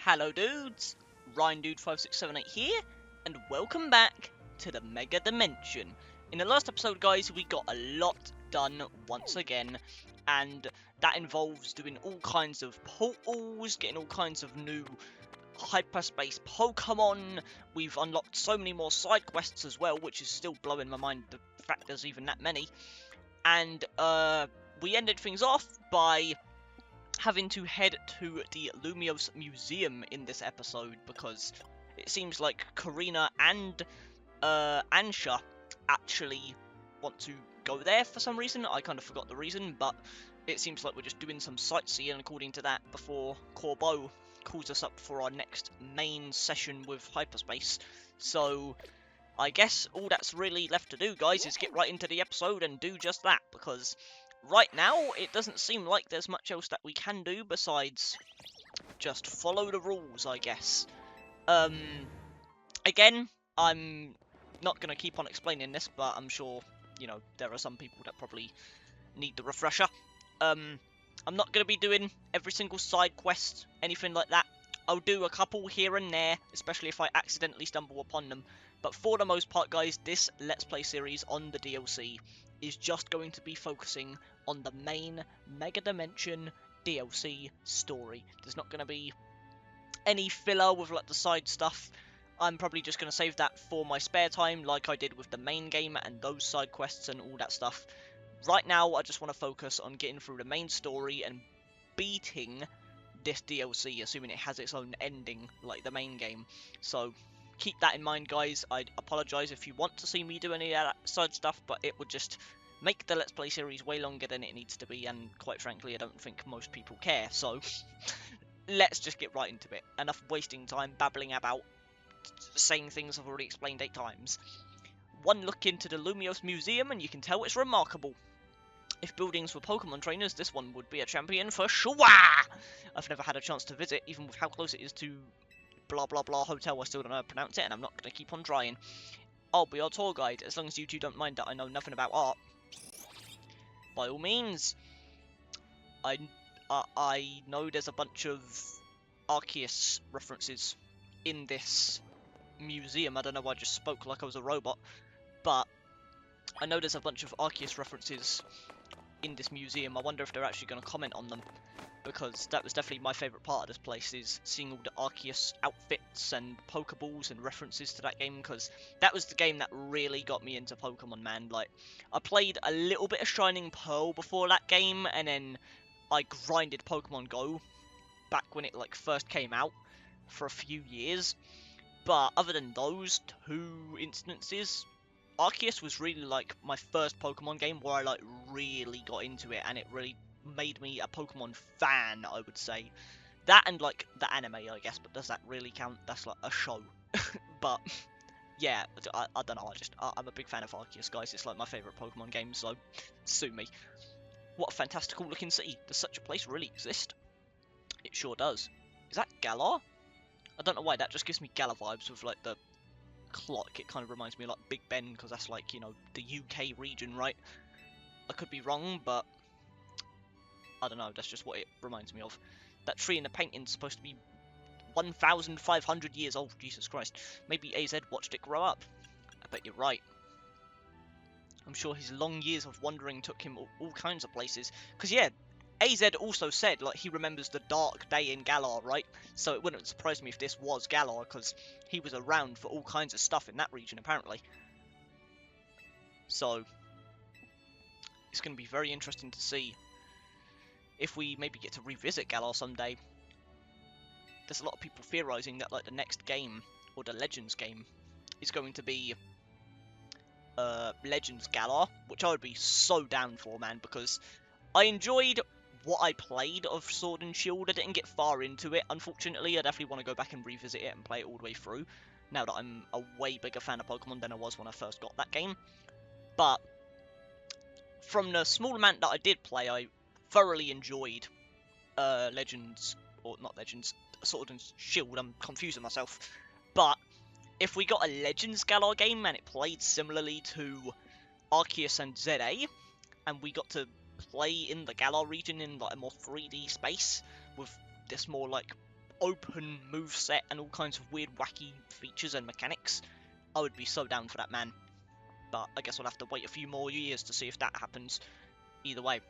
Hello dudes, RyanDude5678 here, and welcome back to the Mega Dimension. In the last episode, guys, we got a lot done once again, and that involves doing all kinds of portals, getting all kinds of new hyperspace Pokemon. We've unlocked so many more side quests as well, which is still blowing my mind, the fact there's even that many. And we ended things off by having to head to the Lumiose Museum in this episode because it seems like Karina and Ansha actually want to go there for some reason. I kind of forgot the reason, but it seems like we're just doing some sightseeing according to that before Corbeau calls us up for our next main session with Hyperspace. So I guess all that's really left to do, guys, is get right into the episode and do just that, because right now it doesn't seem like there's much else that we can do besides just follow the rules, I guess. Again, I'm not going to keep on explaining this, but I'm sure, you know, there are some people that probably need the refresher. I'm not going to be doing every single side quest, anything like that. I'll do a couple here and there, especially if I accidentally stumble upon them. But for the most part, guys, this Let's Play series on the DLC is just going to be focusing on the main Mega Dimension DLC story. There's not going to be any filler with like the side stuff. I'm probably just going to save that for my spare time, like I did with the main game and those side quests and all that stuff. Right now, I just want to focus on getting through the main story and beating this DLC, assuming it has its own ending, like the main game. So keep that in mind, guys. I apologise if you want to see me do any of that side stuff, but it would just make the Let's Play series way longer than it needs to be, and quite frankly, I don't think most people care, so let's just get right into it. Enough wasting time babbling about saying things I've already explained 8 times. One look into the Lumiose Museum and you can tell it's remarkable. If buildings were Pokemon trainers, this one would be a champion for sure! I've never had a chance to visit, even with how close it is to blah blah blah hotel. I still don't know how to pronounce it, and I'm not going to keep on trying. I'll be your tour guide, as long as you two don't mind that I know nothing about art. By all means. I know there's a bunch of Arceus references in this museum. I don't know why I just spoke like I was a robot, but I know there's a bunch of Arceus references in this museum. I wonder if they're actually going to comment on them, because that was definitely my favourite part of this place, is seeing all the Arceus outfits and Pokeballs and references to that game, because that was the game that really got me into Pokemon, man. Like, I played a little bit of Shining Pearl before that game, and then I grinded Pokemon Go back when it like first came out for a few years. But other than those 2 instances, Arceus was really like my first Pokemon game where I like really got into it, and it really made me a Pokemon fan, I would say. That and like the anime, I guess, but does that really count? That's like a show. But yeah, I don't know, I'm a big fan of Arceus, guys. It's like my favourite Pokemon game, so sue me. What a fantastical looking city. Does such a place really exist? It sure does. Is that Galar? I don't know why, that just gives me Galar vibes with like the clock. It kind of reminds me of like Big Ben, because that's like, you know, the UK region, right? I could be wrong, but I don't know, that's just what it reminds me of. That tree in the painting's supposed to be 1,500 years old. Jesus Christ. Maybe AZ watched it grow up. I bet you're right. I'm sure his long years of wandering took him all kinds of places. Because, yeah, AZ also said, like, he remembers the dark day in Galar, right? So it wouldn't surprise me if this was Galar, because he was around for all kinds of stuff in that region, apparently. So it's going to be very interesting to see if we maybe get to revisit Galar someday. There's a lot of people theorizing that like the next game, or the Legends game, is going to be Legends Galar, which I would be so down for, man, because I enjoyed what I played of Sword and Shield. I didn't get far into it, unfortunately. I definitely want to go back and revisit it and play it all the way through, now that I'm a way bigger fan of Pokemon than I was when I first got that game. But from the small amount that I did play, I thoroughly enjoyed Legends, or not Legends, Sword and Shield. I'm confusing myself. But if we got a Legends Galar game and it played similarly to Arceus and ZA, and we got to play in the Galar region in like a more 3D space with this more like open move set and all kinds of weird, wacky features and mechanics, I would be so down for that, man. But I guess I'll have to wait a few more years to see if that happens. Either way,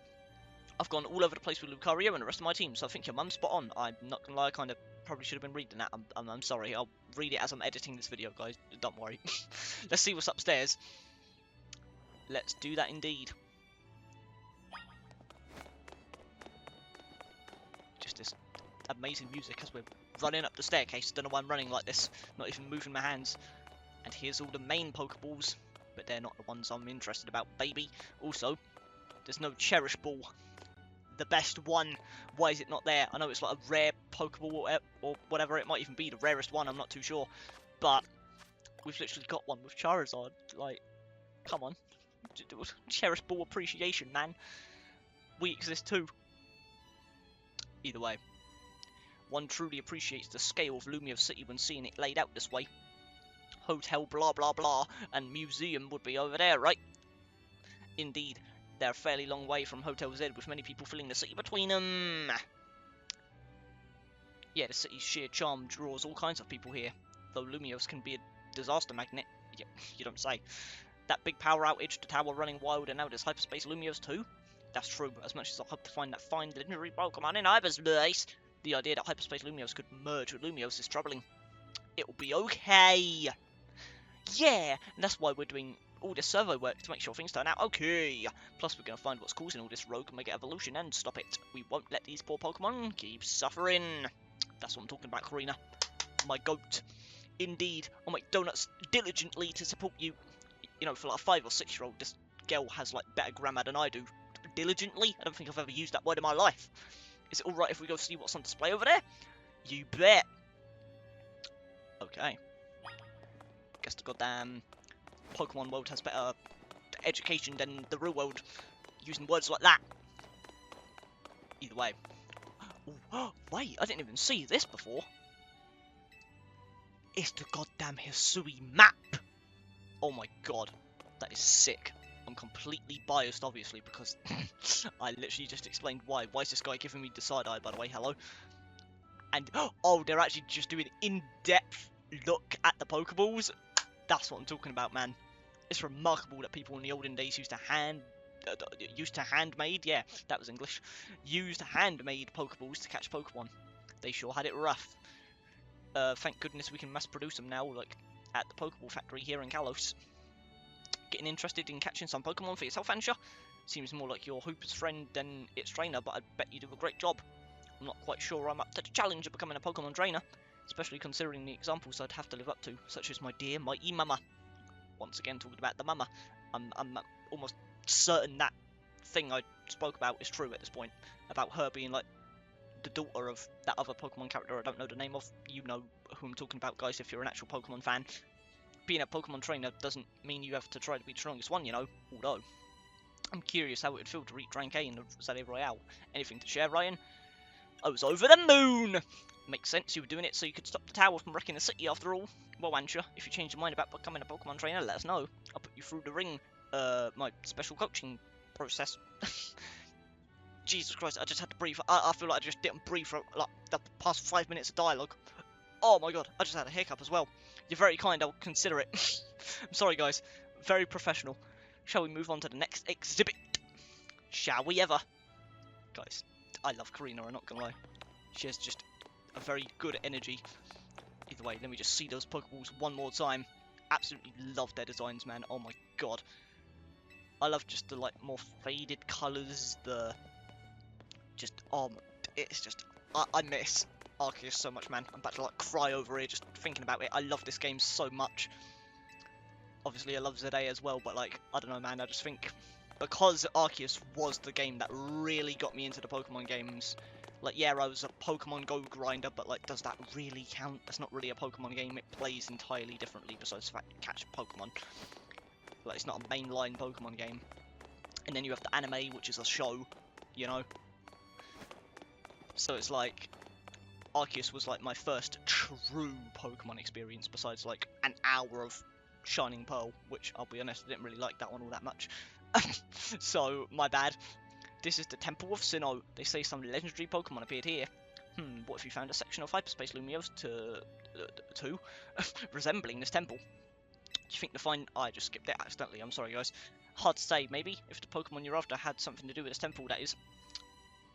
I've gone all over the place with Lucario and the rest of my team, so I think your mum's spot on. I'm not gonna lie, I kind of probably should have been reading that. I'm sorry. I'll read it as I'm editing this video, guys. Don't worry. Let's see what's upstairs. Let's do that indeed. Just this amazing music as we're running up the staircase. Don't know why I'm running like this. Not even moving my hands. And here's all the main Pokeballs, but they're not the ones I'm interested about, baby. Also, there's no Cherish Ball. The best one. Why is it not there? I know it's like a rare Pokeball or whatever. It might even be the rarest one. I'm not too sure. But we've literally got one with Charizard. Like, come on. Cherish Ball appreciation, man. We exist too. Either way, one truly appreciates the scale of Lumiose City when seeing it laid out this way. Hotel blah blah blah and museum would be over there, right? Indeed, they're a fairly long way from Hotel Z, with many people filling the city between them. Yeah, the city's sheer charm draws all kinds of people here, though Lumiose can be a disaster magnet. Yeah, you don't say. That big power outage, the tower running wild, and now there's Hyperspace Lumiose too? That's true, as much as I hope to find that fine legendary Pokemon in Hyperspace, the idea that Hyperspace Lumiose could merge with Lumiose is troubling. It'll be okay. Yeah, and that's why we're doing all this survey work to make sure things turn out okay. Plus, we're going to find what's causing all this rogue Mega Evolution and stop it. We won't let these poor Pokemon keep suffering. That's what I'm talking about, Karina. My goat. Indeed, I'll make donuts diligently to support you. You know, for like a 5 or 6 year old, this girl has like better grammar than I do. Diligently? I don't think I've ever used that word in my life. Is it alright if we go see what's on display over there? You bet. Okay. Guess the goddamn Pokemon world has better education than the real world, using words like that. Either way. Ooh, wait, I didn't even see this before. It's the goddamn HISUI map. Oh my god, that is sick. I'm completely biased, obviously, because I literally just explained why. Why is this guy giving me the side eye, by the way? Hello. And, oh, they're actually just doing an in-depth look at the Pokeballs. That's what I'm talking about, man. It's remarkable that people in the olden days used to handmade, yeah, that was English, used handmade Pokeballs to catch Pokemon. They sure had it rough. Thank goodness we can mass produce them now, like, at the Pokeball factory here in Kalos. Getting interested in catching some Pokemon for yourself, Ansha? Seems more like your Hooper's friend than its trainer, but I bet you do a great job. I'm not quite sure I'm up to the challenge of becoming a Pokemon trainer, especially considering the examples I'd have to live up to, such as my dear mighty mama. Once again, talking about the mama, I'm almost certain that thing I spoke about is true at this point, about her being like the daughter of that other Pokemon character I don't know the name of. You know who I'm talking about, guys, if you're an actual Pokemon fan. Being a Pokemon trainer doesn't mean you have to try to be the strongest one, you know, although I'm curious how it would feel to reach rank A in the Zale Royale. Anything to share, Ryan? I was over the moon! Makes sense, you were doing it so you could stop the tower from wrecking the city after all. Well, Ansha, if you change your mind about becoming a Pokemon trainer, let us know. I'll put you through the ring, my special coaching process. Jesus Christ, I just had to breathe. I feel like I just didn't breathe for like the past 5 minutes of dialogue. Oh my god, I just had a hiccup as well. You're very kind, I'll consider it. I'm sorry, guys. Very professional. Shall we move on to the next exhibit? Shall we ever? Guys, I love Karina, I'm not gonna lie. She has just a very good energy. Either way, let me just see those Pokeballs one more time. Absolutely love their designs, man. Oh my god. I love just the like more faded colours, the just it's just I miss Arceus so much, man. I'm about to like cry over here just thinking about it. I love this game so much. Obviously I love ZA as well, but like I don't know, man, I just think because Arceus was the game that really got me into the Pokemon games. Like, yeah, I was a Pokemon Go grinder, but like, does that really count? That's not really a Pokemon game. It plays entirely differently besides the fact you catch Pokemon. Like, it's not a mainline Pokemon game. And then you have the anime, which is a show, you know? So it's like, Arceus was like my first true Pokemon experience, besides like an hour of Shining Pearl, which I'll be honest, I didn't really like that one all that much. So, my bad. This is the Temple of Sinnoh. They say some legendary Pokemon appeared here. What if you found a section of Hyperspace Lumiose to resembling this temple? Do you think the find... I just skipped it accidentally, I'm sorry guys. Hard to say, maybe, if the Pokemon you're after had something to do with this temple, that is.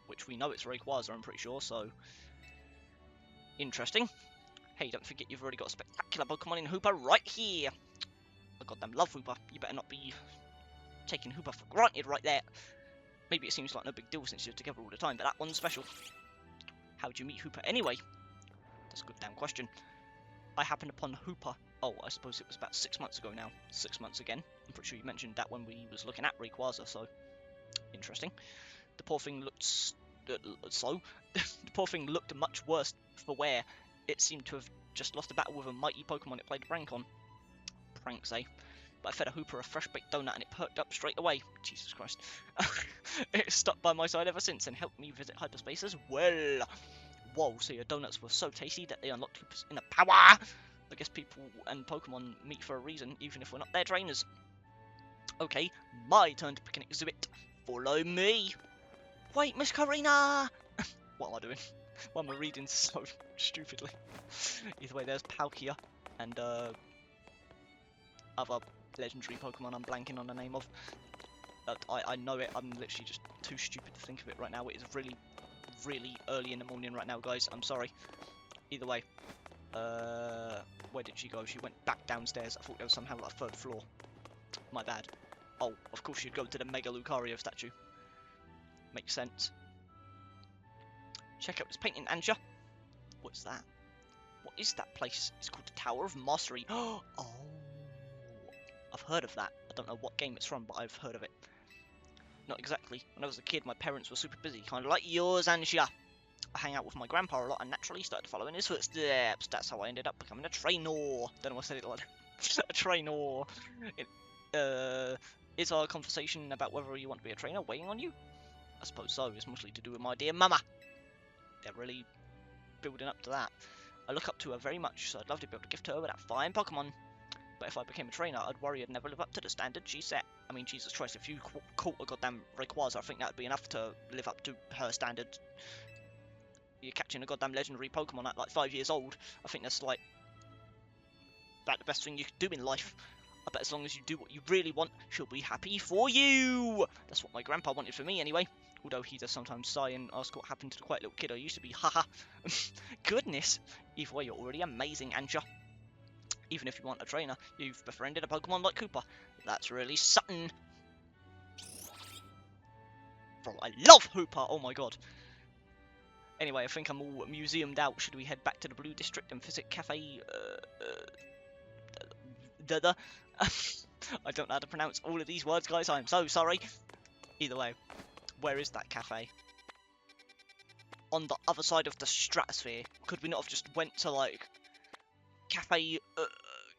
Which we know it's Rayquaza, I'm pretty sure, so... Interesting. Hey, don't forget you've already got a spectacular Pokemon in Hooper right here! I goddamn love Hooper, you better not be taking Hooper for granted right there. Maybe it seems like no big deal since you're together all the time, but that one's special. How'd you meet Hooper anyway? That's a good damn question. I happened upon Hooper. Oh, I suppose it was about 6 months ago now. 6 months again. I'm pretty sure you mentioned that when we was looking at Rayquaza, so... Interesting. The poor thing looked... the poor thing looked much worse for wear. It seemed to have just lost a battle with a mighty Pokemon it played a prank on. Pranks, eh? But I fed a Hooper a fresh-baked donut and it perked up straight away. Jesus Christ. It's stuck by my side ever since and helped me visit hyperspace as well. Whoa, so your donuts were so tasty that they unlocked Hooper's inner power! I guess people and Pokemon meet for a reason, even if we're not their trainers. Okay, my turn to pick an exhibit. Follow me! Wait, Miss Karina! What am I doing? Why am I reading so stupidly? Either way, there's Palkia and other legendary Pokemon I'm blanking on the name of. I know it, I'm literally just too stupid to think of it right now. It is really, really early in the morning right now, guys. I'm sorry. Either way. Where did she go? She went back downstairs. I thought there was somehow like a third floor. My bad. Oh, of course she'd go to the Mega Lucario statue. Makes sense. Check out this painting, Anja. What's that? What is that place? It's called the Tower of Mastery. Oh! I've heard of that. I don't know what game it's from, but I've heard of it. Not exactly. When I was a kid, my parents were super busy, kind of like yours, Anja. I hang out with my grandpa a lot and naturally started following his footsteps. That's how I ended up becoming a trainer. Don't know why I said it like that. A trainer. Is our conversation about whether you want to be a trainer weighing on you? I suppose so. It's mostly to do with my dear mama. They're really building up to that. I look up to her very much, so I'd love to be able to gift her with that fine Pokemon. But if I became a trainer, I'd worry I'd never live up to the standard she set. I mean, Jesus Christ, if you caught a goddamn Rayquaza, I think that'd be enough to live up to her standard. You're catching a goddamn legendary Pokemon at like 5 years old. I think that's like about the best thing you could do in life. I bet as long as you do what you really want, she'll be happy for you. That's what my grandpa wanted for me anyway. Although he does sometimes sigh and ask what happened to the quiet little kid I used to be. Haha. Goodness. Either way, you're already amazing, Anja. Even if you want a trainer, you've befriended a Pokemon like Koopa. That's really something. Bro, I love Hooper. Oh my god. Anyway, I think I'm all museumed out. Should we head back to the Blue District and visit Cafe... I don't know how to pronounce all of these words, guys. I'm so sorry. Either way, where is that cafe? On the other side of the stratosphere. Could we not have just went to, like, Cafe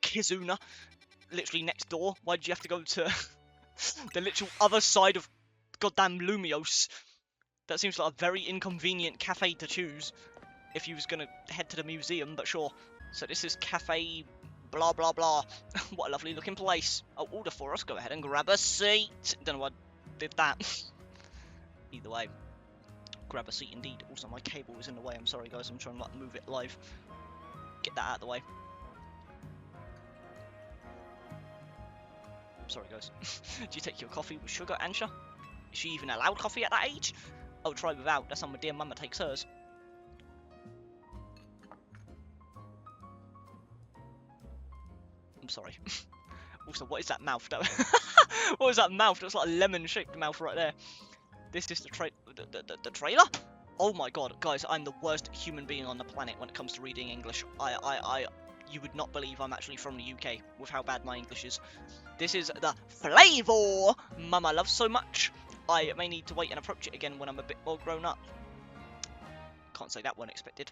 Kizuna? Literally next door? Why did you have to go to the literal other side of goddamn Lumiose? That seems like a very inconvenient cafe to choose if you was going to head to the museum, but sure. So this is Cafe blah blah blah. What a lovely looking place. Oh, order for us. Go ahead and grab a seat. Don't know why I did that. Either way, grab a seat indeed. Also, my cable is in the way. I'm sorry, guys. I'm trying to like move it live. Get that out of the way. Sorry, guys. Do you take your coffee with sugar, Ansha? Is she even allowed coffee at that age? I'll try without. That's how my dear mama takes hers. I'm sorry. Also, what is that mouth? What is that mouth? That's like a lemon-shaped mouth right there. This is the trailer? Oh my god, guys, I'm the worst human being on the planet when it comes to reading English. You would not believe I'm actually from the UK with how bad my English is. This is the flavour Mama loves so much. I may need to wait and approach it again when I'm a bit more grown up. Can't say that weren't expected.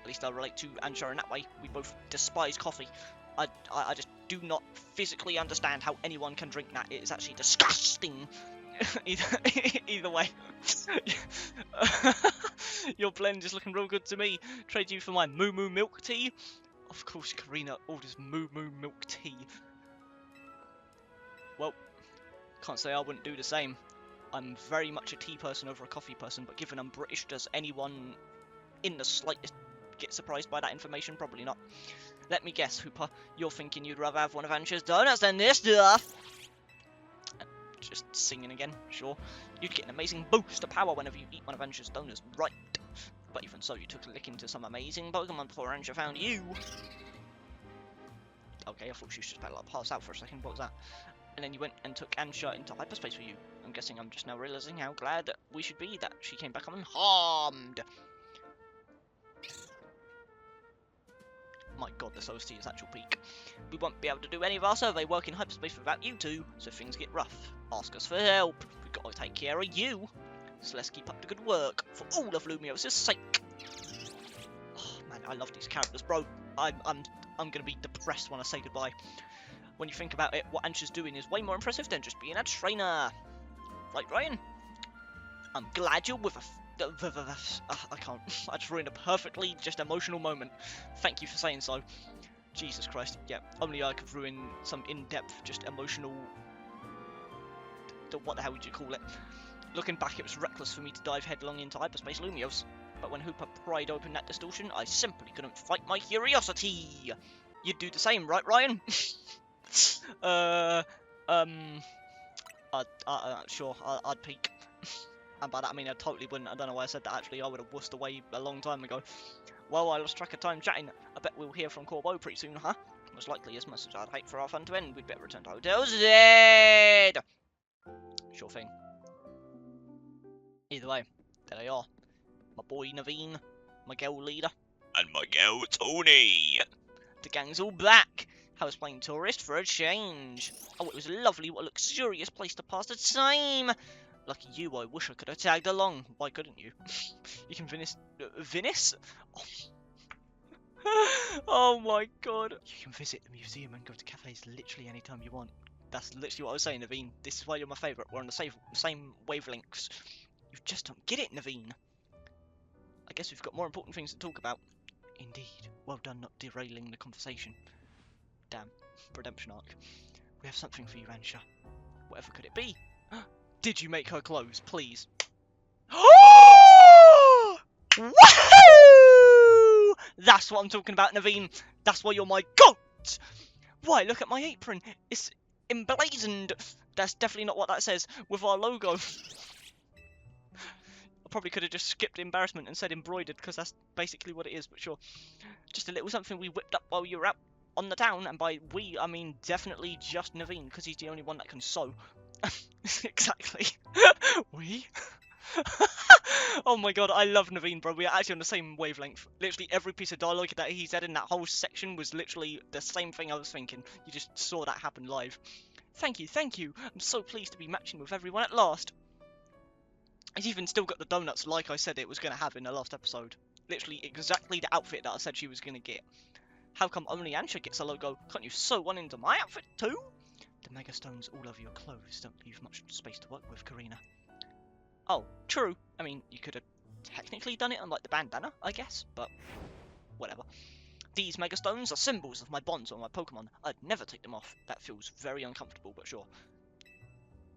At least I relate to Ansha in that way. We both despise coffee. I just do not physically understand how anyone can drink that. It is actually disgusting. Either way. Your blend is looking real good to me. Trade you for my Moo Moo milk tea. Of course, Karina orders Moo Moo milk tea. Well, can't say I wouldn't do the same. I'm very much a tea person over a coffee person, but given I'm British, does anyone in the slightest get surprised by that information? Probably not. Let me guess, Hooper, you're thinking you'd rather have one of Ansha's donuts than this stuff. Just singing again, sure. You'd get an amazing boost of power whenever you eat one of Ansha's donuts, right? But even so, you took a lick into some amazing Pokemon before Ansha found you. Okay, I thought she was just about to pass out for a second. What was that? And then you went and took Ansha into hyperspace for you. I'm guessing I'm just now realizing how glad we should be that she came back unharmed. My god, this OST is actual peak. We won't be able to do any of our survey work in hyperspace without you two, so if things get rough, ask us for help. We've got to take care of you. So let's keep up the good work, for all of Lumiose's sake. Oh man, I love these characters, bro. I'm gonna be depressed when I say goodbye. When you think about it, what Ansha's doing is way more impressive than just being a trainer. Right, Ryan? I'm glad you're with us. I can't. I just ruined a perfectly just emotional moment. Thank you for saying so. Jesus Christ. Yeah, only I could ruin some in-depth, just emotional... What the hell would you call it? Looking back, it was reckless for me to dive headlong into Hyperspace Lumiose. But when Hooper pried open that distortion, I simply couldn't fight my curiosity. You'd do the same, right, Ryan? Sure, I'd peek. And by that I mean I totally wouldn't. I don't know why I said that actually. I would have wussed away a long time ago. Well, I lost track of time chatting. I bet we'll hear from Corbeau pretty soon, huh? Most likely, as much as I'd hate for our fun to end, we'd better return to Hotel Z. Sure thing. Either way, there they are. My boy Naveen, my girl leader, and my girl Tony. The gang's all back. I was playing tourist for a change. Oh, it was lovely. What a luxurious place to pass the time. Lucky you, I wish I could have tagged along. Why couldn't you? You can Venice? Oh. Oh my god. You can visit the museum and go to cafes literally anytime you want. That's literally what I was saying, Naveen. This is why you're my favourite. We're on the same wavelengths. You just don't get it, Naveen. I guess we've got more important things to talk about. Indeed. Well done not derailing the conversation. Damn. Redemption arc. We have something for you, Ansha. Whatever could it be? Did you make her clothes, please? Woohoo! That's what I'm talking about, Naveen. That's why you're my god. Why, look at my apron. It's emblazoned. That's definitely not what that says with our logo. I probably could have just skipped embarrassment and said embroidered, because that's basically what it is, but sure. Just a little something we whipped up while you were out on the town, and by we, I mean definitely just Naveen, because he's the only one that can sew. Exactly. We? Oh my god, I love Naveen, bro. We are actually on the same wavelength. Literally every piece of dialogue that he said in that whole section was literally the same thing I was thinking. You just saw that happen live. Thank you, thank you. I'm so pleased to be matching with everyone at last. He's even still got the donuts like I said it was going to have in the last episode. Literally exactly the outfit that I said she was going to get. How come only Ansha gets a logo? Can't you sew one into my outfit too? The mega stones all over your clothes don't leave much space to work with, Karina. Oh, true. I mean, you could have technically done it on like the bandana, I guess, but whatever. These mega stones are symbols of my bonds with my Pokemon. I'd never take them off. That feels very uncomfortable, but sure.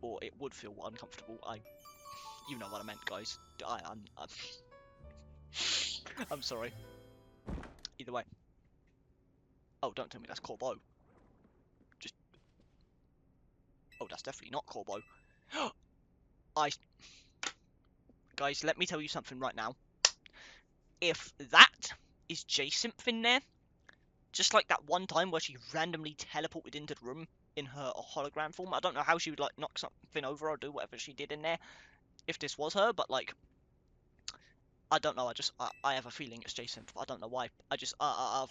Or it would feel uncomfortable. You know what I meant, guys. I'm sorry. Either way. Oh, don't tell me that's Corbeau. Oh, that's definitely not Corbeau. Guys, let me tell you something right now. If that is J-Synth in there, just like that one time where she randomly teleported into the room in her hologram form, I don't know how she would like knock something over or do whatever she did in there, if this was her, but like, I don't know, I have a feeling it's J-Synth. I don't know why. I've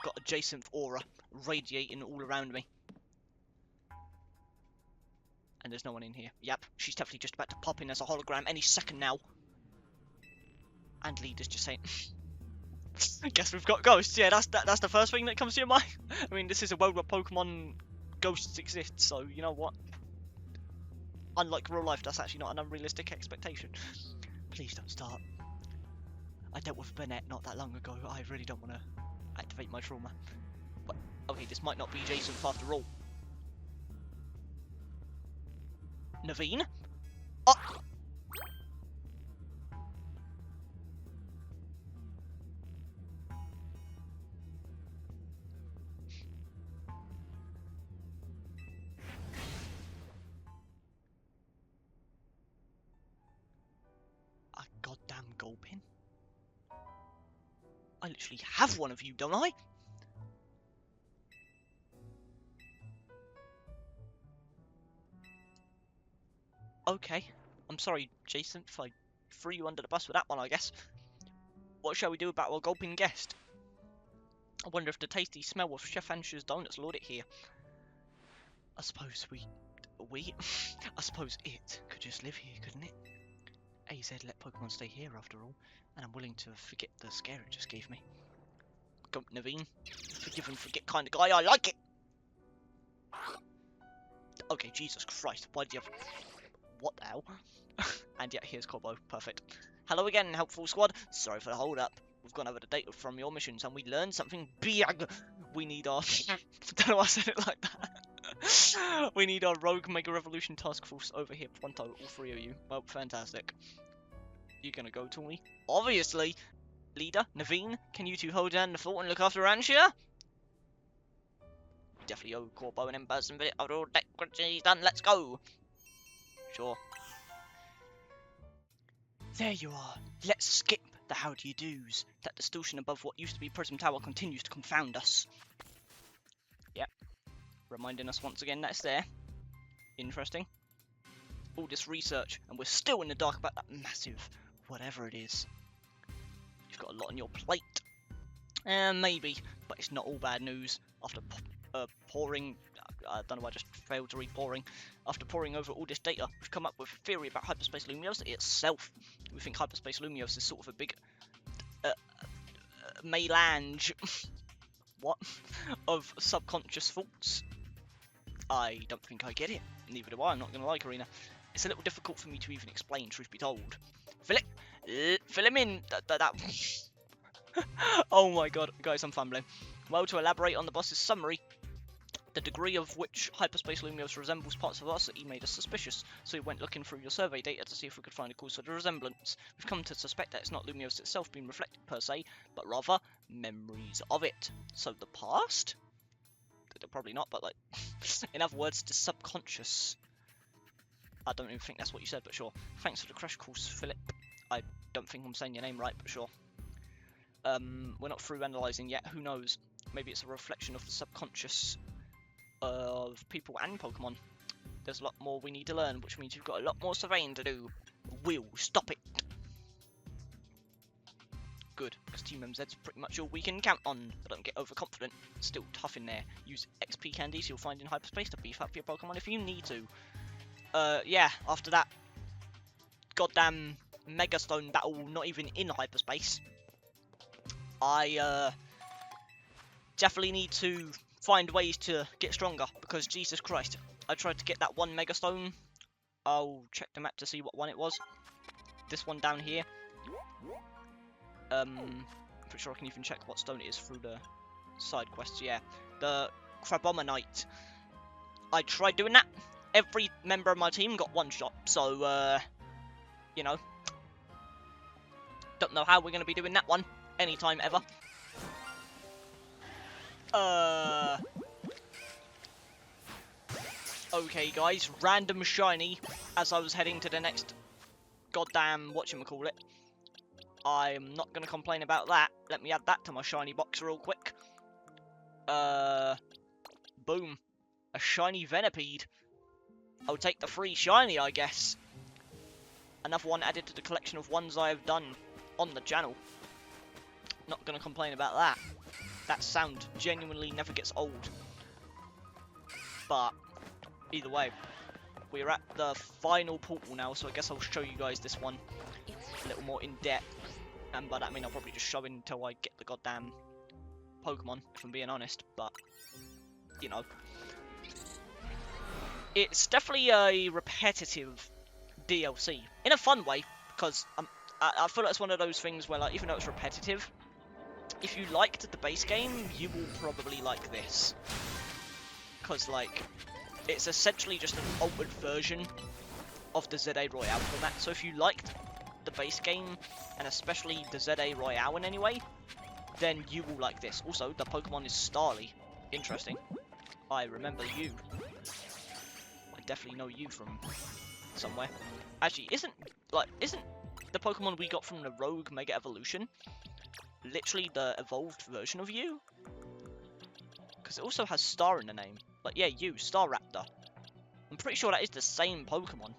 got a J-Synth aura radiating all around me. And there's no one in here. Yep, she's definitely just about to pop in as a hologram any second now. And leader's just saying, I guess we've got ghosts. Yeah, that's the first thing that comes to your mind. I mean, this is a world where Pokemon ghosts exist, so you know what? Unlike real life, that's actually not an unrealistic expectation. Please don't start. I dealt with Burnett not that long ago. I really don't want to activate my trauma. But, okay, this might not be Jason after all. Naveen? Oh! damn Gulpin. I literally have one of you, don't I? Okay. I'm sorry, Jason, if I threw you under the bus with that one, I guess. What shall we do about our Gulpin guest? I wonder if the tasty smell of Chef Ansher's donuts lured it here. I suppose I suppose it could just live here, couldn't it? AZ let Pokemon stay here after all, and I'm willing to forget the scare it just gave me. Go, Naveen. Forgive and forget kind of guy, I like it! Okay, Jesus Christ, why do you have... What the hell? And yet, here's Corbo, perfect. Hello again, helpful squad. Sorry for the hold up. We've gone over the data from your missions, and we learned something big. We need our... don't know why I said it like that. We need our Rogue Mega Revolution Task Force over here, pronto, all three of you. Well, fantastic. You gonna go, Tawny? Obviously! Leader, Naveen, can you two hold down the fort and look after Anshia? Definitely owe Corbo an in-person visit after all deck done, let's go! Sure. There you are. Let's skip the how do you do's. That distortion above what used to be Prism Tower continues to confound us. Yep. Reminding us once again that it's there. Interesting. All this research, and we're still in the dark about that massive whatever it is. You've got a lot on your plate. Maybe, but it's not all bad news. After pouring... I don't know why I just failed to read pouring. After poring over all this data, we've come up with a theory about Hyperspace Lumiose itself. We think Hyperspace Lumiose is sort of a big melange what? Of subconscious thoughts. I don't think I get it. Neither do I, I'm not going to lie, Karina. It's a little difficult for me to even explain, truth be told. Fill him in. Oh my god, guys, I'm fumbling. Well, to elaborate on the boss's summary, the degree of which Hyperspace Lumiose resembles parts of us, he made us suspicious, so we went looking through your survey data to see if we could find a cause for the resemblance. We've come to suspect that it's not Lumiose itself being reflected per se, but rather memories of it. So the past? Probably not, but like, in other words, the subconscious. I don't even think that's what you said, but sure. Thanks for the crash course, Philip. I don't think I'm saying your name right, but sure. We're not through analysing yet, who knows? Maybe it's a reflection of the subconscious of people and Pokemon. There's a lot more we need to learn, which means you've got a lot more surveying to do. We'll stop it. Good, because Team MZ's pretty much all we can count on, but don't get overconfident. It's still tough in there. Use XP candies you'll find in Hyperspace to beef up your Pokemon if you need to. Yeah, after that goddamn Mega Stone battle, not even in Hyperspace, I definitely need to find ways to get stronger, because Jesus Christ, I tried to get that one Mega Stone. I'll check the map to see what one it was. This one down here. I'm pretty sure I can even check what stone it is through the side quests, yeah. The Crabominite. I tried doing that. Every member of my team got one shot, so, you know. Don't know how we're going to be doing that one anytime ever. Okay, guys, random shiny as I was heading to the next goddamn whatchamacallit. I'm not going to complain about that. Let me add that to my shiny box real quick. Boom. A shiny Venipede. I'll take the free shiny, I guess. Another one added to the collection of ones I have done on the channel. Not going to complain about that. That sound genuinely never gets old. But, either way, we're at the final portal now, so I guess I'll show you guys this one a little more in depth. And by that I mean I'll probably just show it until I get the goddamn Pokemon, if I'm being honest, but, you know. It's definitely a repetitive DLC, in a fun way, because I feel like it's one of those things where, like, even though it's repetitive, if you liked the base game, you will probably like this. Because, like, it's essentially just an altered version of the ZA Royale format, so if you liked the base game, and especially the ZA Royale in any way, then you will like this. Also, the Pokemon is Starly. Interesting. I remember you. I definitely know you from somewhere. Actually, isn't the Pokemon we got from the Rogue Mega Evolution literally the evolved version of you? Because it also has Star in the name. Like, yeah, you, Staraptor. I'm pretty sure that is the same Pokemon.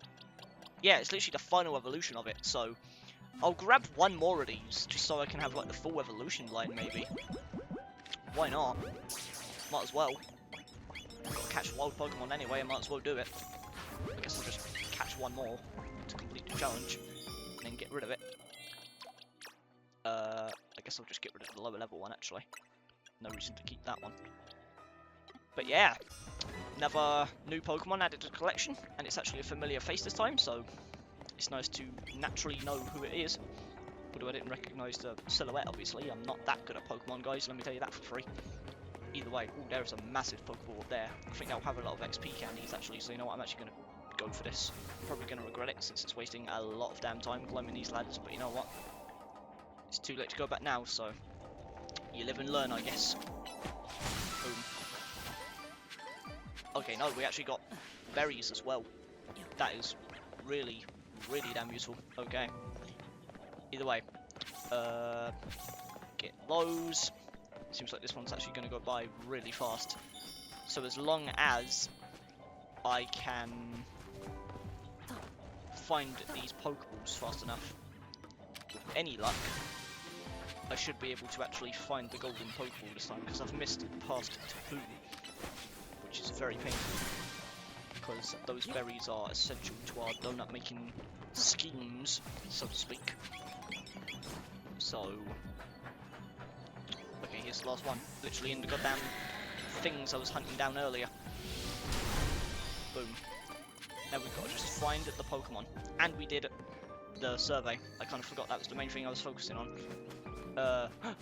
Yeah, it's literally the final evolution of it, so I'll grab one more of these, just so I can have, like, the full evolution line, maybe. Why not? Might as well. I've got to catch wild Pokemon anyway, I might as well do it. I guess I'll just catch one more to complete the challenge, and then get rid of it. I guess I'll just get rid of the lower level one, actually. No reason to keep that one. But yeah, another new Pokemon added to the collection, and it's actually a familiar face this time, so it's nice to naturally know who it is. Although I didn't recognise the silhouette, obviously. I'm not that good at Pokemon, guys, let me tell you that for free. Either way, ooh, there's a massive Pokeball up there. I think that'll have a lot of XP candies, actually, so you know what, I'm actually going to go for this. Probably going to regret it, since it's wasting a lot of damn time climbing these ladders, but you know what? It's too late to go back now, so you live and learn, I guess. Boom. Okay, no, we actually got berries as well. That is really, really damn useful. Okay. Either way, get those. Seems like this one's actually going to go by really fast. So as long as I can find these Pokeballs fast enough, with any luck, I should be able to actually find the golden Pokeball this time, because I've missed past Tapu, which is very painful, because those berries are essential to our donut making schemes, so to speak. So, okay, here's the last one, literally in the goddamn things I was hunting down earlier. Boom. Now we've got to just find the Pokemon, and we did the survey. I kind of forgot that was the main thing I was focusing on.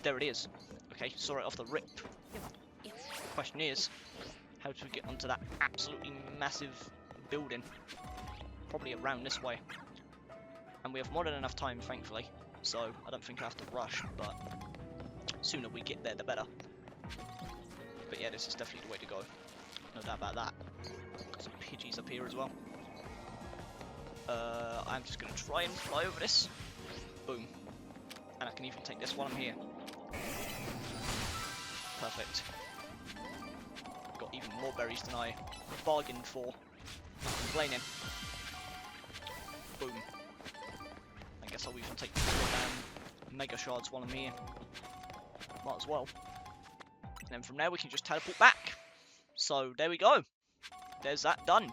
There it is. Okay, saw it off the rip. Question is, how do we get onto that absolutely massive building? Probably around this way. And we have more than enough time, thankfully, so I don't think I have to rush, but sooner we get there, the better. But yeah, this is definitely the way to go. No doubt about that. Got some Pidgeys up here as well. I'm just going to try and fly over this. Boom. And I can even take this while I'm here. Perfect. Got even more berries than I bargained for. Not complaining. Boom. I guess I'll even take the Mega Shards while I'm here. Might as well. And then from there we can just teleport back. So there we go. There's that done.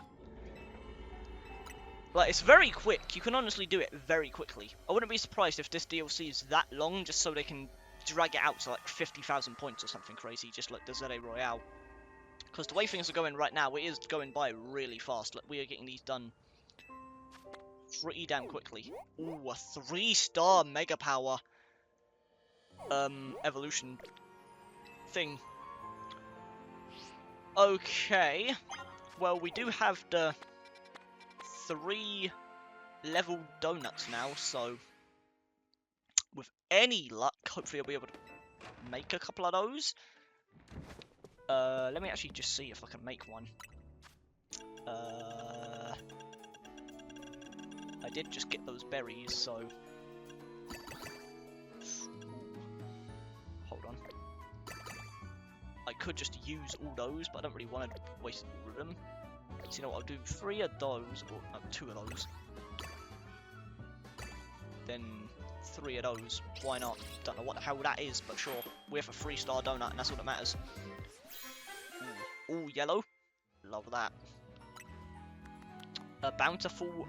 Like, it's very quick. You can honestly do it very quickly. I wouldn't be surprised if this DLC is that long, just so they can drag it out to like 50,000 points or something crazy, just like the ZA Royale. Because the way things are going right now, it is going by really fast. Like, we are getting these done pretty damn quickly. Ooh, a 3-star Mega Power evolution thing. Okay. Well, we do have the 3 level donuts now, so with any luck, hopefully I'll be able to make a couple of those. Let me actually just see if I can make one. I did just get those berries, so hold on. I could just use all those, but I don't really want to waste all of them. So you know what, I'll do 3 of those, or no, 2 of those. Then 3 of those, why not? Don't know what the hell that is, but sure. We have a 3-star donut, and that's all that matters. Ooh, yellow. Love that. A bountiful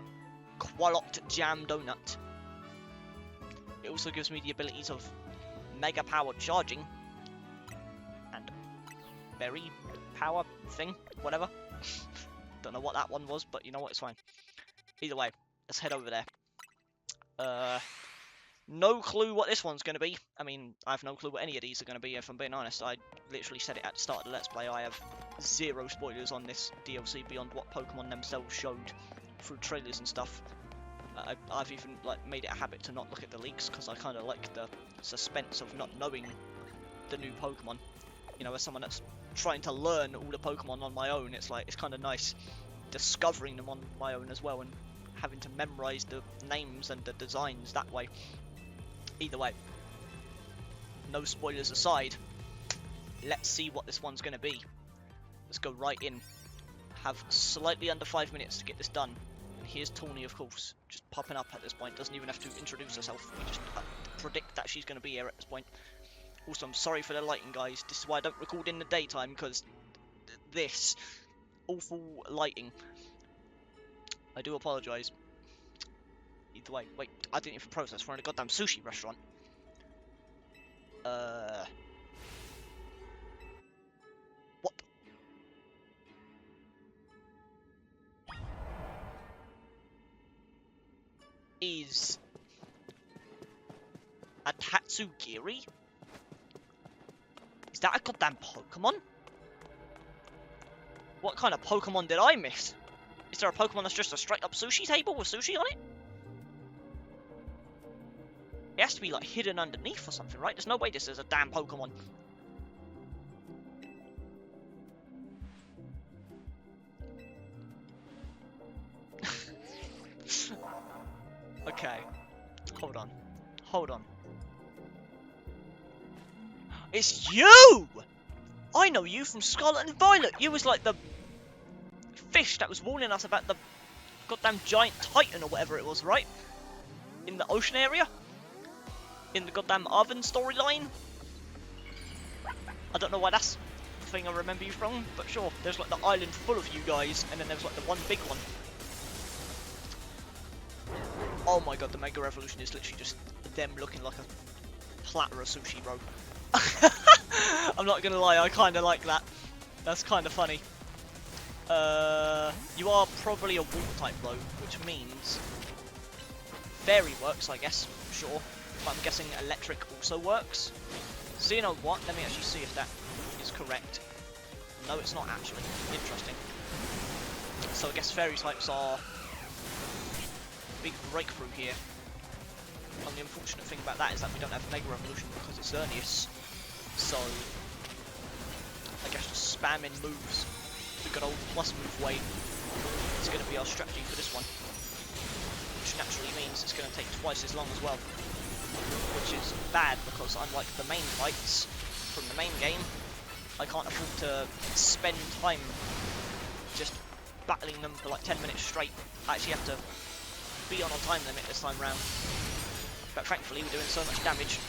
Qualot Jam Donut. It also gives me the abilities of Mega Power Charging. And Berry Power thing, whatever. Don't know what that one was, but you know what, it's fine. Either way, let's head over there. No clue what this one's going to be. I mean, I have no clue what any of these are going to be, if I'm being honest. I literally said it at the start of the Let's Play. I have 0 spoilers on this DLC beyond what Pokemon themselves showed through trailers and stuff. I've even like made it a habit to not look at the leaks, because I kind of like the suspense of not knowing the new Pokemon. You know, as someone that's trying to learn all the Pokemon on my own, it's like, it's kind of nice discovering them on my own as well, and having to memorize the names and the designs that way. Either way, no spoilers aside, let's see what this one's going to be. Let's go right in. Have slightly under 5 minutes to get this done. And here's Tawny, of course, just popping up at this point. Doesn't even have to introduce herself. We just predict that she's going to be here at this point. Also, I'm sorry for the lighting, guys. This is why I don't record in the daytime, because this awful lighting. I do apologise. Either way, wait, I didn't even process. We're in a goddamn sushi restaurant. What? Is a Tatsugiri? Is that a goddamn Pokemon? What kind of Pokemon did I miss? Is there a Pokemon that's just a straight up sushi table with sushi on it? It has to be like hidden underneath or something, right? There's no way this is a damn Pokemon. Okay. Hold on. Hold on. It's you! I know you from Scarlet and Violet. You was like the fish that was warning us about the goddamn giant titan or whatever it was, right? In the ocean area? In the goddamn oven storyline? I don't know why that's the thing I remember you from, but sure. There's like the island full of you guys, and then there's like the one big one. Oh my god, the Mega Revolution is literally just them looking like a platter of sushi, bro. I'm not gonna lie, I kinda like that. That's kinda funny. You are probably a water type though, which means Fairy works, I guess, sure. But I'm guessing electric also works. So you know what? Let me actually see if that is correct. No, it's not actually. Interesting. So I guess Fairy types are a big breakthrough here. Only unfortunate thing about that is that we don't have Mega Revolution because it's Xerneas. So I guess just spamming moves the good old plus move way is going to be our strategy for this one. Which naturally means it's going to take twice as long as well. Which is bad because unlike the main fights from the main game, I can't afford to spend time just battling them for like 10 minutes straight. I actually have to be on a time limit this time round. But thankfully we're doing so much damage,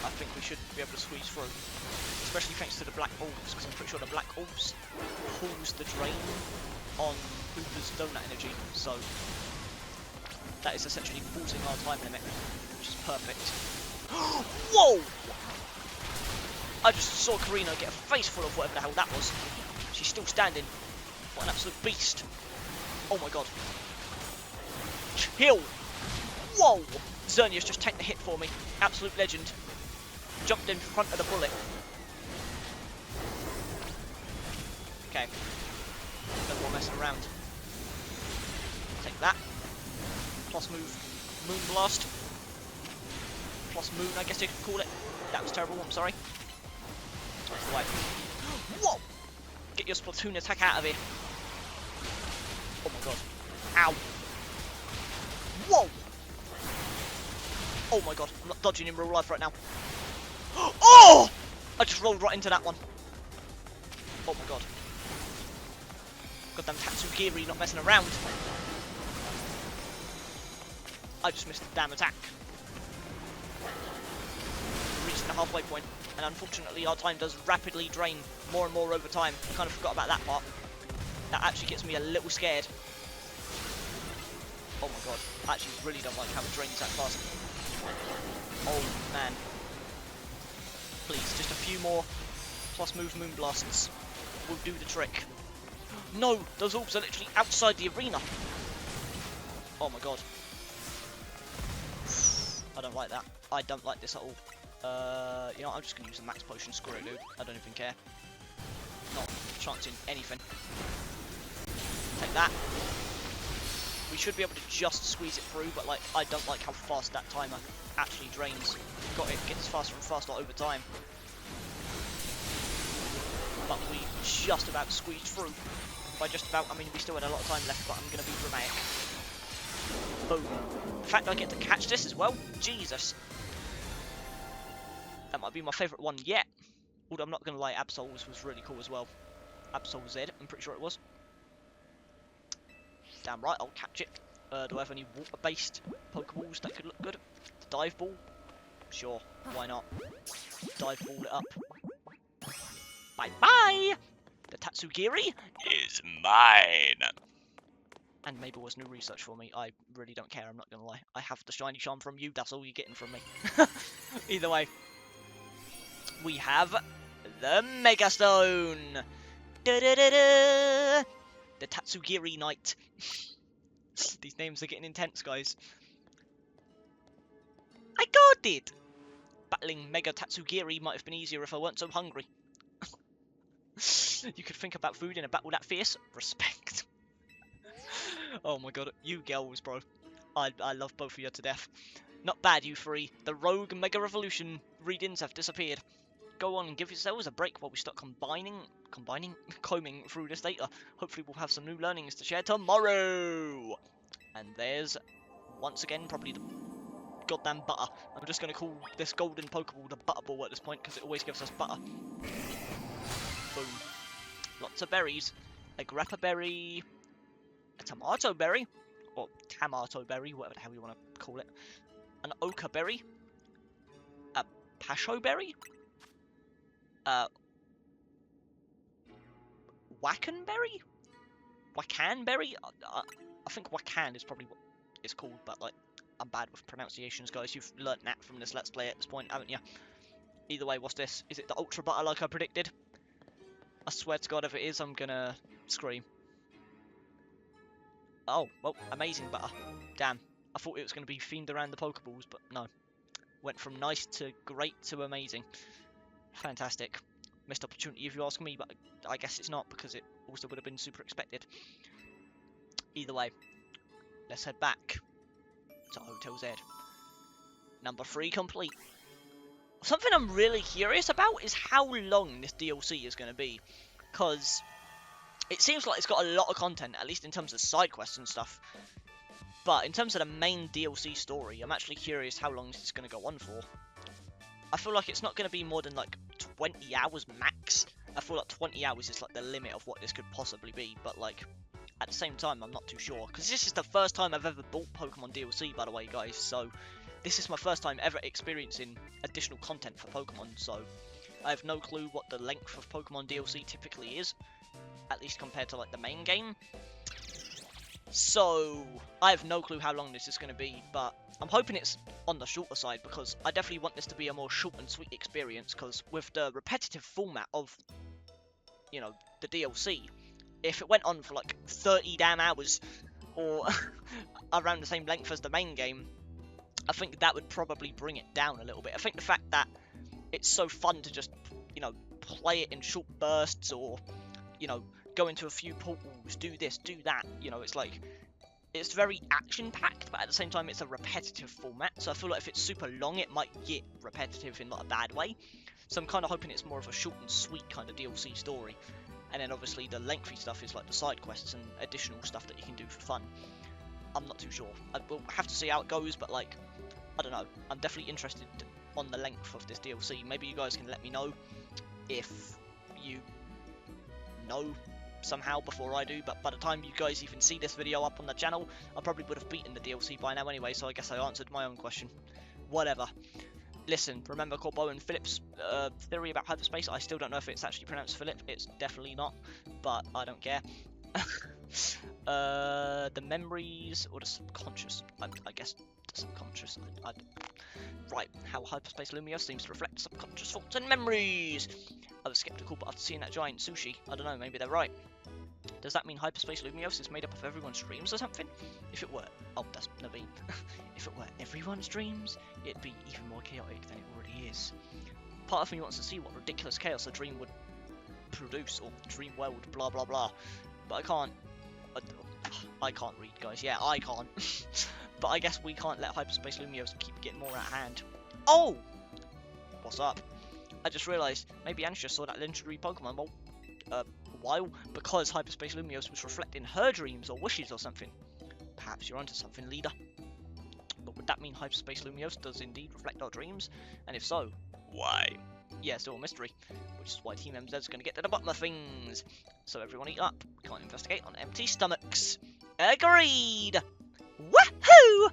I think we should be able to squeeze through. Especially thanks to the black orbs, because I'm pretty sure the black orbs pulls the drain on Hooper's donut energy, so that is essentially pausing our time limit, which is perfect. Whoa! I just saw Karina get a face full of whatever the hell that was. She's still standing. What an absolute beast. Oh my god. Chill! Whoa! Xerneas just tanked the hit for me. Absolute legend. Jumped in front of the bullet. Okay. No more messing around. Take that. Plus move. Moon Blast. Plus Moon, I guess you could call it. That was terrible, I'm sorry. That's the way. Whoa! Get your Splatoon attack out of here. Oh my god. Ow. Whoa! Oh my god, I'm not dodging in real life right now. Oh! I just rolled right into that one. Oh my god. Goddamn Tatsugiri not messing around. I just missed the damn attack. Reached the halfway point, and unfortunately our time does rapidly drain more and more over time. I kind of forgot about that part. That actually gets me a little scared. Oh my god, I actually really don't like how it drains that fast. Oh man. Please, just a few more plus move Moon Blasts will do the trick. No, those orbs are literally outside the arena. Oh my god. I don't like that. I don't like this at all. You know what, I'm just gonna use the max potion, screw it dude. I don't even care. Not chancing anything. Take that. We should be able to just squeeze it through, but like I don't like how fast that timer actually drains. Got it gets faster and faster over time. But we just about squeezed through. By just about, I mean, we still had a lot of time left, but I'm going to be dramatic. Boom. The fact that I get to catch this as well, Jesus. That might be my favourite one yet. Although I'm not going to lie, Absol's was really cool as well. Absol Z, I'm pretty sure it was. Damn right, I'll catch it. Do I have any water-based Pokeballs that could look good? The Dive Ball? Sure, why not? Dive Ball it up. Bye-bye! The Tatsugiri is mine! And Mabel was new research for me. I really don't care, I'm not going to lie. I have the shiny charm from you, that's all you're getting from me. Either way. We have the Mega Stone! Da-da-da-da! The Tatsugiri Knight. These names are getting intense, guys. I got it! Battling Mega Tatsugiri might have been easier if I weren't so hungry. You could think about food in a battle that fierce. Respect. Oh my god, you girls, bro. I love both of you to death. Not bad, you three. The Rogue Mega Revolution readings have disappeared. Go on and give yourselves a break while we start combing through this data. Hopefully we'll have some new learnings to share tomorrow. And there's, once again, probably the goddamn butter. I'm just going to call this golden Pokeball the Butterball at this point, because it always gives us butter. Boom. Lots of berries. A Grappa Berry, a Tomato Berry, or Tamato Berry, whatever the hell you want to call it. An Oka Berry. A Pasho Berry. Wackenberry? Wackanberry? I think Wakan is probably what it's called, but like, I'm bad with pronunciations, guys. You've learnt that from this Let's Play at this point, haven't you? Either way, what's this? Is it the Ultra Butter like I predicted? I swear to God, if it is, I'm gonna scream. Oh, well, amazing butter. Damn. I thought it was gonna be themed around the Pokeballs, but no. Went from nice to great to amazing. Fantastic. Missed opportunity if you ask me, but I guess it's not, because it also would have been super expected. Either way, let's head back to Hotel Z. Number 3 complete. Something I'm really curious about is how long this DLC is going to be, because it seems like it's got a lot of content, at least in terms of side quests and stuff. But in terms of the main DLC story, I'm actually curious how long this is going to go on for. I feel like it's not going to be more than like 20 hours max. I feel like 20 hours is like the limit of what this could possibly be, but like at the same time I'm not too sure, because this is the first time I've ever bought Pokemon DLC, by the way, guys, so this is my first time ever experiencing additional content for Pokemon, so I have no clue what the length of Pokemon DLC typically is, at least compared to like the main game. So I have no clue how long this is going to be, but I'm hoping it's on the shorter side, because I definitely want this to be a more short and sweet experience, because with the repetitive format of, you know, the DLC, if it went on for like 30 damn hours, or around the same length as the main game, I think that would probably bring it down a little bit. I think the fact that it's so fun to just, you know, play it in short bursts, or, you know, go into a few portals, do this, do that, you know, it's like, it's very action-packed, but at the same time it's a repetitive format, so I feel like if it's super long, it might get repetitive in not a bad way. So I'm kind of hoping it's more of a short and sweet kind of DLC story. And then obviously the lengthy stuff is like the side quests and additional stuff that you can do for fun. I'm not too sure. We'll have to see how it goes, but like, I don't know. I'm definitely interested on the length of this DLC. Maybe you guys can let me know if you know somehow before I do, but by the time you guys even see this video up on the channel, I probably would have beaten the DLC by now anyway, so I guess I answered my own question. Whatever. Listen, remember Corbo and Philip's theory about hyperspace? I still don't know if it's actually pronounced Philip. It's definitely not, but I don't care. The memories, or the subconscious, I guess the subconscious. Right, how Hyperspace Lumiose seems to reflect subconscious thoughts and memories. I was skeptical, but after seeing that giant sushi, I don't know, maybe they're right. Does that mean Hyperspace Lumiose is made up of everyone's dreams or something? If it were, oh, that's Naveen. If it were everyone's dreams, it'd be even more chaotic than it already is. Part of me wants to see what ridiculous chaos a dream would produce, or dream world, blah blah blah. But I can't. I can't read, guys. Yeah, I can't. But I guess we can't let Hyperspace Lumiose keep getting more out of hand. Oh! What's up? I just realised, maybe Ansha saw that legendary Pokemon ball. a while because Hyperspace Lumiose was reflecting her dreams or wishes or something. Perhaps you're onto something, leader. But would that mean Hyperspace Lumiose does indeed reflect our dreams? And if so, why? Yeah, still a mystery, which is why Team MZ is going to get to the bottom of things. So everyone eat up. We can't investigate on empty stomachs. Agreed! Woohoo!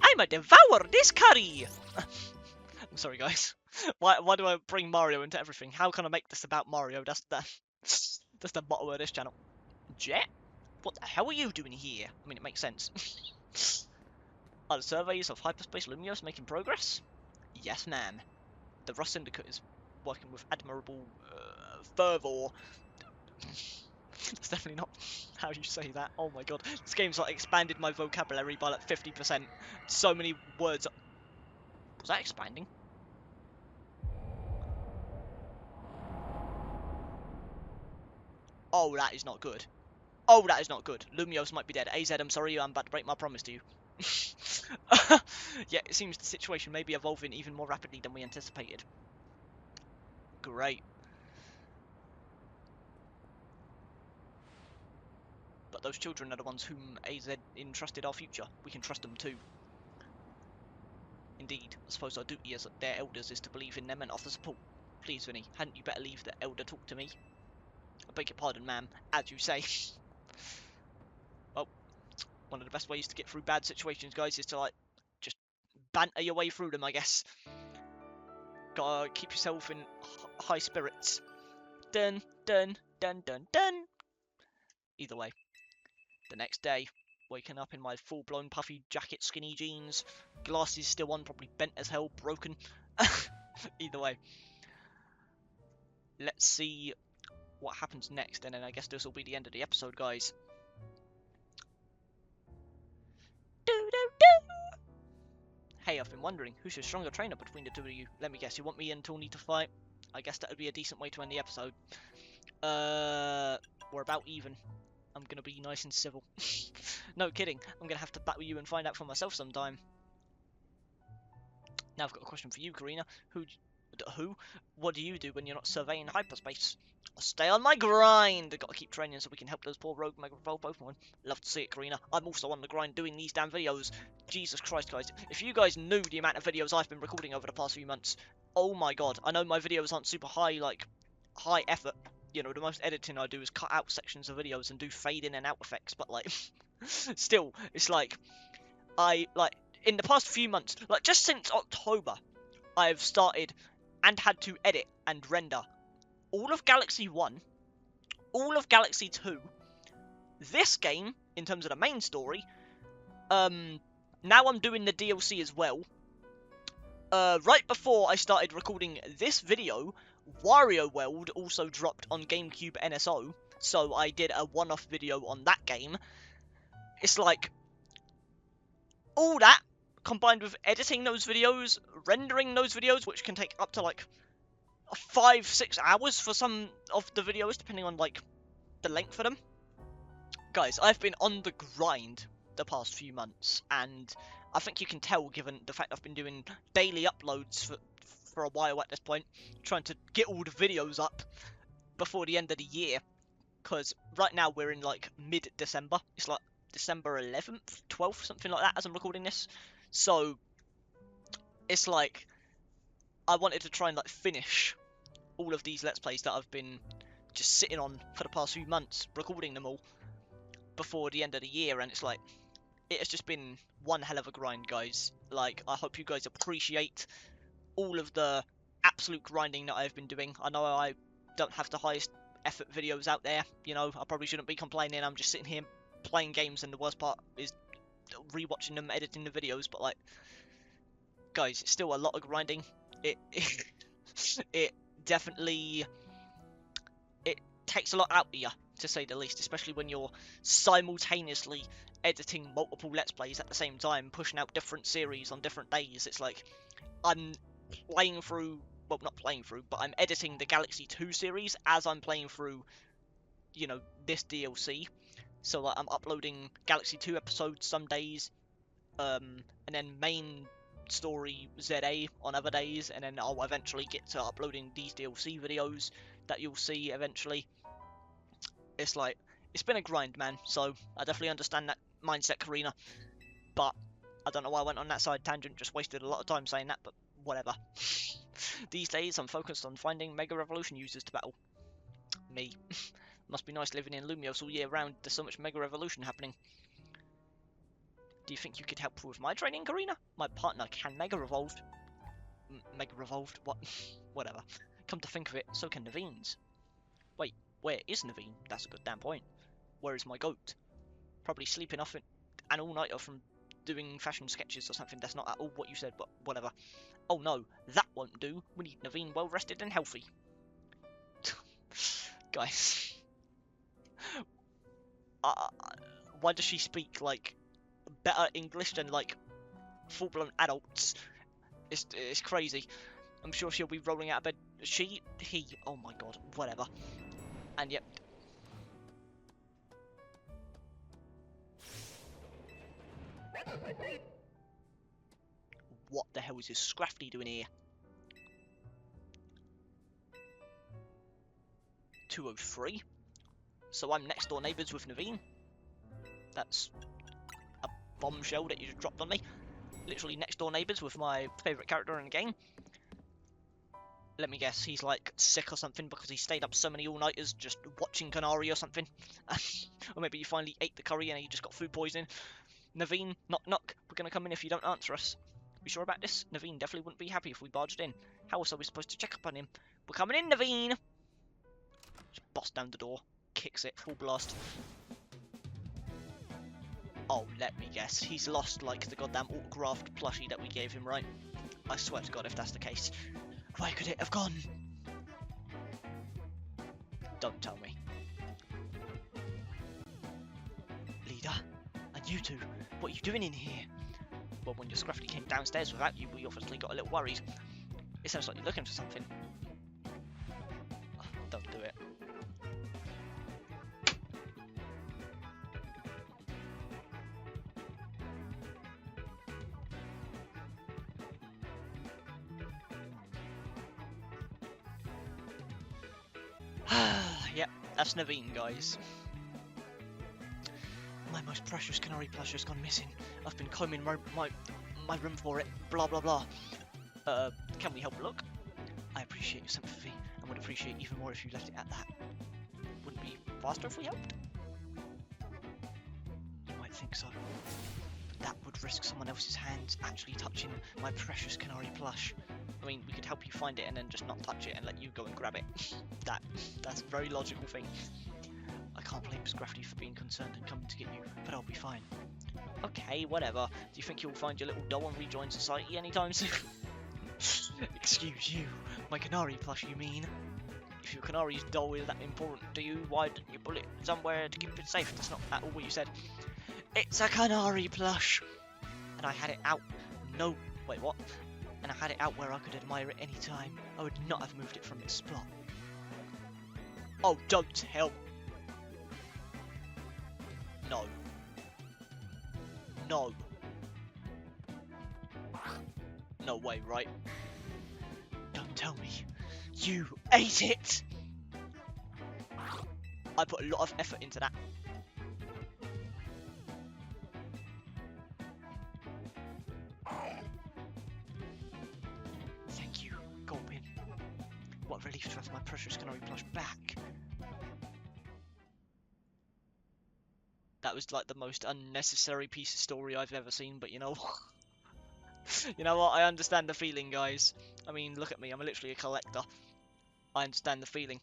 I'ma devour this curry! I'm sorry, guys. Why do I bring Mario into everything? How can I make this about Mario? That's the motto of this channel. Jet? What the hell are you doing here? I mean, it makes sense. Are the surveys of Hyperspace Lumiose making progress? Yes, ma'am. The Rust Syndicate is working with admirable fervor. That's definitely not how you say that. Oh my god. This game's like expanded my vocabulary by like 50%. So many words. Was that expanding? Oh, that is not good. Oh, that is not good. Lumiose might be dead. AZ, I'm sorry, I'm about to break my promise to you. Yeah, it seems the situation may be evolving even more rapidly than we anticipated. Great. But those children are the ones whom AZ entrusted our future. We can trust them too. Indeed, I suppose our duty as their elders is to believe in them and offer support. Please, Vinny, hadn't you better leave the elder talk to me? I beg your pardon, ma'am, as you say. Well, one of the best ways to get through bad situations, guys, is to, like, just banter your way through them, I guess. Gotta keep yourself in high spirits. Dun, dun, dun, dun, dun. Either way, the next day, waking up in my full-blown puffy jacket, skinny jeans, glasses still on, probably bent as hell, broken. Either way, let's see what happens next, and then I guess this will be the end of the episode, guys. Hey, I've been wondering, who's your stronger trainer between the two of you? Let me guess, you want me and Tony to fight? I guess that would be a decent way to end the episode. We're about even. I'm gonna be nice and civil. No kidding, I'm gonna have to battle you and find out for myself sometime. Now I've got a question for you, Karina. Who? What do you do when you're not surveying hyperspace? I'll stay on my grind. I've got to keep training so we can help those poor rogue Mega Evolved Pokemon. Love to see it, Karina. I'm also on the grind doing these damn videos. Jesus Christ, guys. If you guys knew the amount of videos I've been recording over the past few months, oh my god. I know my videos aren't super high, like, high effort. You know, the most editing I do is cut out sections of videos and do fade in and out effects, but, like, still, it's like, in the past few months, like, just since October, I've started and had to edit and render all of Galaxy 1, all of Galaxy 2, this game, in terms of the main story, now I'm doing the DLC as well. Right before I started recording this video, Wario World also dropped on GameCube NSO, so I did a one-off video on that game. It's like, all that, combined with editing those videos, rendering those videos, which can take up to, like, 5-6 hours for some of the videos, depending on, like, the length of them. Guys, I've been on the grind the past few months, and I think you can tell, given the fact I've been doing daily uploads for a while at this point, trying to get all the videos up before the end of the year, because right now we're in, like, mid-December. It's like December 11th, 12th, something like that, as I'm recording this. So, it's like, I wanted to try and, like, finish all of these Let's Plays that I've been just sitting on for the past few months, recording them all before the end of the year, and it's like, it has just been one hell of a grind, guys. Like, I hope you guys appreciate all of the absolute grinding that I've been doing. I know I don't have the highest effort videos out there, you know, I probably shouldn't be complaining, I'm just sitting here playing games, and the worst part is rewatching them, editing the videos, but, like, guys, it's still a lot of grinding. It definitely, it takes a lot out of you, to say the least, especially when you're simultaneously editing multiple Let's Plays at the same time, pushing out different series on different days. It's like, I'm playing through, well, not playing through, but I'm editing the Galaxy 2 series as I'm playing through, you know, this DLC. So, like, I'm uploading Galaxy 2 episodes some days, and then main story ZA on other days, and then I'll eventually get to uploading these DLC videos that you'll see eventually. It's like, it's been a grind, man, so I definitely understand that mindset, Karina. But I don't know why I went on that side tangent, just wasted a lot of time saying that, but whatever. These days, I'm focused on finding Mega Revolution users to battle. Me. Must be nice living in Lumiose all year round, there's so much Mega Revolution happening. Do you think you could help with my training, Karina? My partner can Mega Revolved. Mega Revolved? What? Whatever. Come to think of it, so can Naveen's. Wait, where is Naveen? That's a good damn point. Where is my goat? Probably sleeping off an all-nighter from doing fashion sketches or something. That's not at all what you said, but whatever. Oh no, that won't do. We need Naveen well rested and healthy. Guys. Why does she speak, like, better English than, like, full-blown adults? It's crazy. I'm sure she'll be rolling out of bed. He, oh my god, whatever. And yep. What the hell is this Scrafty doing here? 203. So I'm next door neighbours with Naveen. That's a bombshell that you just dropped on me. Literally next door neighbours with my favourite character in the game. Let me guess, he's like sick or something because he stayed up so many all-nighters just watching Canary or something. Or maybe he finally ate the curry and he just got food poisoning. Naveen, knock knock, we're gonna come in if you don't answer us. You sure about this? Naveen definitely wouldn't be happy if we barged in. How else are we supposed to check up on him? We're coming in, Naveen! Just boss down the door, kicks it, full blast. Oh, let me guess, he's lost like the goddamn autographed plushie that we gave him, right? I swear to God if that's the case. Where could it have gone? Don't tell me. Leader, and you two, what are you doing in here? Well, when your Scruffy came downstairs without you, we obviously got a little worried. It sounds like you're looking for something. Oh, don't do it. Yep, that's Naveen, guys. My most precious Canary plush has gone missing. I've been combing my room for it. Blah blah blah. Can we help look? I appreciate your sympathy and would appreciate even more if you left it at that. Wouldn't it be faster if we helped? You might think so. But that would risk someone else's hands actually touching my precious Canary plush. I mean, we could help you find it and then just not touch it and let you go and grab it. That's a very logical thing. I can't blame Scruffy for being concerned and coming to get you, but I'll be fine. Okay, whatever. Do you think you'll find your little doll and rejoin society anytime soon? Excuse you, my Canary plush, you mean? If your Canary's doll is that important to you, why didn't you put it somewhere to keep it safe? That's not at all what you said. It's a Canary plush! And I had it out. No, wait, what? And I had it out where I could admire it any time. I would not have moved it from its spot. Oh, don't tell. No. No. No way, right? Don't tell me. You ate it! I put a lot of effort into that. Thank you, Gulpin. What relief to have my precious Canary plush back. That was like the most unnecessary piece of story I've ever seen, but you know what? You know what? I understand the feeling, guys. I mean, look at me. I'm literally a collector. I understand the feeling.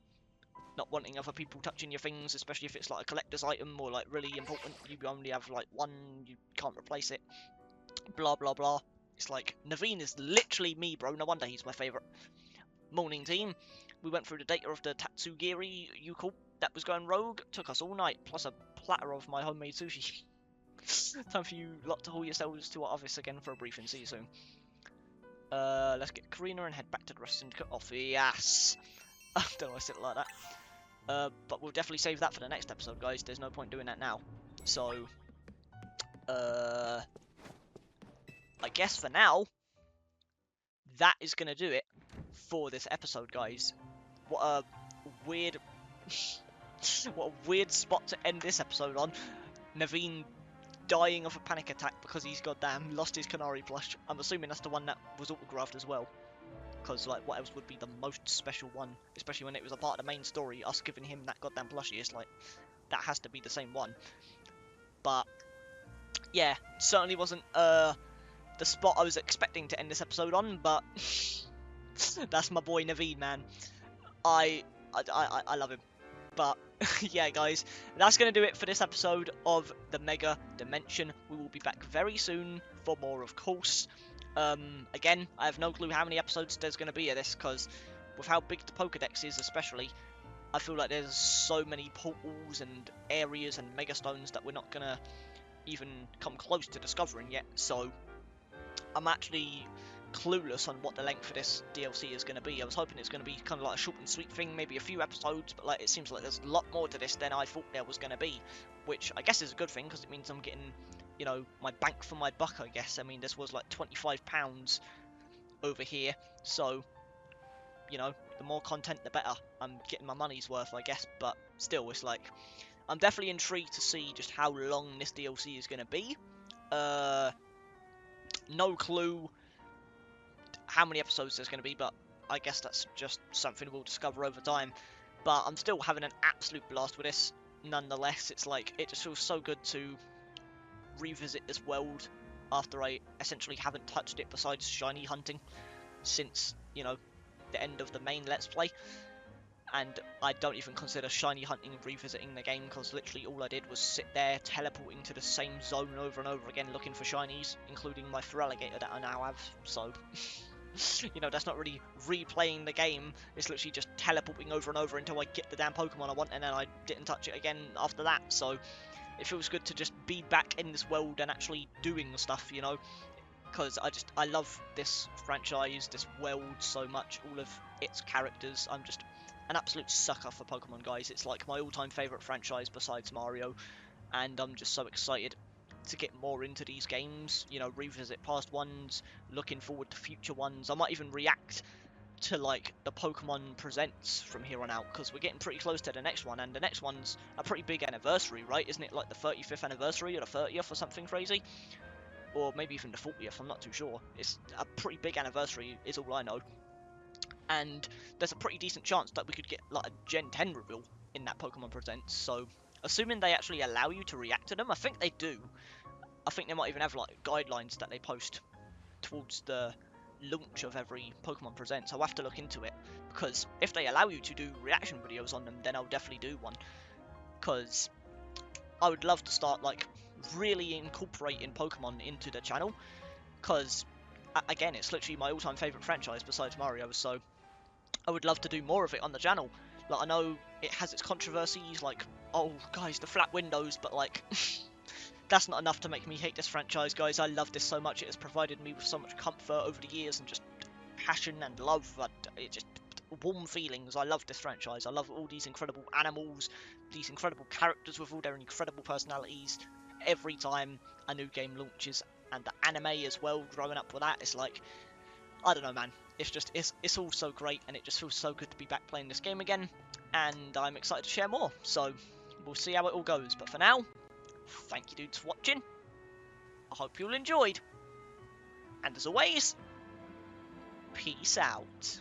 Not wanting other people touching your things, especially if it's like a collector's item or like really important. You only have like one, you can't replace it. Blah, blah, blah. It's like, Naveen is literally me, bro. No wonder he's my favourite. Morning, team. We went through the data of the Tatsugiri Yuko that was going rogue. Took us all night, plus a platter of my homemade sushi. Time for you lot to haul yourselves to our office again for a briefing. See you soon. Let's get Karina and head back to the rest and cut off. Yes! I don't know why I said it like that. But we'll definitely save that for the next episode, guys. There's no point doing that now. So, I guess for now, that is going to do it for this episode, guys. What a weird... What a weird spot to end this episode on. Naveen dying of a panic attack because he's goddamn lost his Canary plush. I'm assuming that's the one that was autographed as well. Because, like, what else would be the most special one? Especially when it was a part of the main story, us giving him that goddamn plushie. It's like, that has to be the same one. But, yeah, certainly wasn't, the spot I was expecting to end this episode on, but that's my boy Naveen, man. I love him. But yeah, guys, that's going to do it for this episode of the Mega Dimension. We will be back very soon for more, of course. Again, I have no clue how many episodes there's going to be of this, because with how big the Pokedex is especially, I feel like there's so many portals and areas and Megastones that we're not going to even come close to discovering yet. So I'm actually clueless on what the length of this DLC is going to be. I was hoping it's going to be kind of like a short and sweet thing, maybe a few episodes, but like it seems like there's a lot more to this than I thought there was going to be, which I guess is a good thing because it means I'm getting, you know, my bank for my buck, I guess. I mean, this was like £25 over here, so, you know, the more content the better. I'm getting my money's worth, I guess, but still, it's like, I'm definitely intrigued to see just how long this DLC is going to be. No clue how many episodes there's going to be, but I guess that's just something we'll discover over time. But I'm still having an absolute blast with this nonetheless. It's like, it just feels so good to revisit this world after I essentially haven't touched it besides shiny hunting since, you know, the end of the main Let's Play. And I don't even consider shiny hunting revisiting the game, because literally all I did was sit there teleporting to the same zone over and over again looking for shinies, including my Feraligatr that I now have, so you know, that's not really replaying the game, it's literally just teleporting over and over until I get the damn Pokemon I want, and then I didn't touch it again after that. So it feels good to just be back in this world and actually doing stuff, you know, because I love this franchise, this world so much, all of its characters. I'm just an absolute sucker for Pokemon, guys. It's like my all-time favourite franchise besides Mario, and I'm just so excited to get more into these games, you know, revisit past ones, looking forward to future ones. I might even react to, like, the Pokemon Presents from here on out, because we're getting pretty close to the next one, and the next one's a pretty big anniversary, right? Isn't it like the 35th anniversary or the 30th or something crazy? Or maybe even the 40th, I'm not too sure. It's a pretty big anniversary, is all I know. And there's a pretty decent chance that we could get like a Gen 10 reveal in that Pokemon Presents, so assuming they actually allow you to react to them, I think they do. I think they might even have like guidelines that they post towards the launch of every Pokemon Presents. I'll have to look into it, because if they allow you to do reaction videos on them, then I'll definitely do one, because I would love to start like really incorporating Pokemon into the channel, because again, it's literally my all-time favourite franchise besides Mario, so I would love to do more of it on the channel. Like, I know it has its controversies, like, oh guys, the flat windows, but like that's not enough to make me hate this franchise, guys. I love this so much. It has provided me with so much comfort over the years and just passion and love, and it just warm feelings. I love this franchise. I love all these incredible animals, these incredible characters with all their incredible personalities. Every time a new game launches, and the anime as well, growing up with that, it's like, I don't know, man. It's just, it's all so great, and it just feels so good to be back playing this game again, and I'm excited to share more, so we'll see how it all goes. But for now, thank you dudes for watching, I hope you all enjoyed, and as always, peace out.